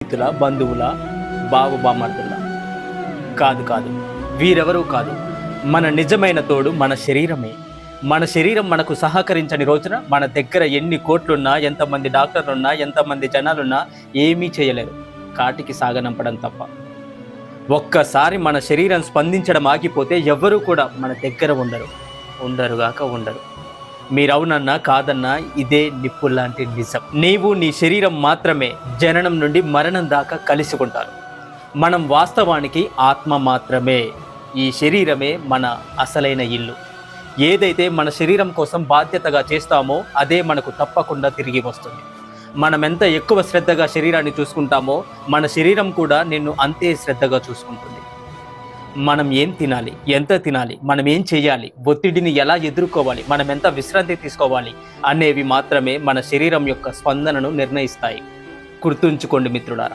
స్నేహితుల, బంధువుల, బావబామర్దుల? కాదు కాదు, వీరెవరూ కాదు. మన నిజమైన తోడు మన శరీరమే. మన శరీరం మనకు సహకరించని రోజున మన దగ్గర ఎన్ని కోట్లున్నా, ఎంతమంది డాక్టర్లున్నా, ఎంతమంది జనాలున్నా ఏమీ చేయలేరు, కాటికి సాగనంపడం తప్ప. ఒక్కసారి మన శరీరం స్పందించడం ఆగిపోతే ఎవ్వరూ కూడా మన దగ్గర ఉండరుగాక ఉండరు. మీరవునన్నా కాదన్నా ఇదే నిప్పుల్లాంటి నిజం. నీవు నీ శరీరం మాత్రమే జననం నుండి మరణం దాకా కలిసి ఉంటారు. మనం వాస్తవానికి ఆత్మ మాత్రమే. ఈ శరీరమే మన అసలైన ఇల్లు. ఏదైతే మన శరీరం కోసం బాధ్యతగా చేస్తామో అదే మనకు తప్పకుండా తిరిగి వస్తుంది. మనం ఎంత ఎక్కువ శ్రద్ధగా శరీరాన్ని చూసుకుంటామో మన శరీరం కూడా నిన్ను అంతే శ్రద్ధగా చూసుకుంటుంది. మనం ఏం తినాలి, ఎంత తినాలి, మనం ఏం చేయాలి, ఒత్తిడిని ఎలా ఎదుర్కోవాలి, మనం ఎంత విశ్రాంతి తీసుకోవాలి అనేవి మాత్రమే మన శరీరం యొక్క స్పందనను నిర్ణయిస్తాయి. గుర్తుంచుకోండి మిత్రులారా.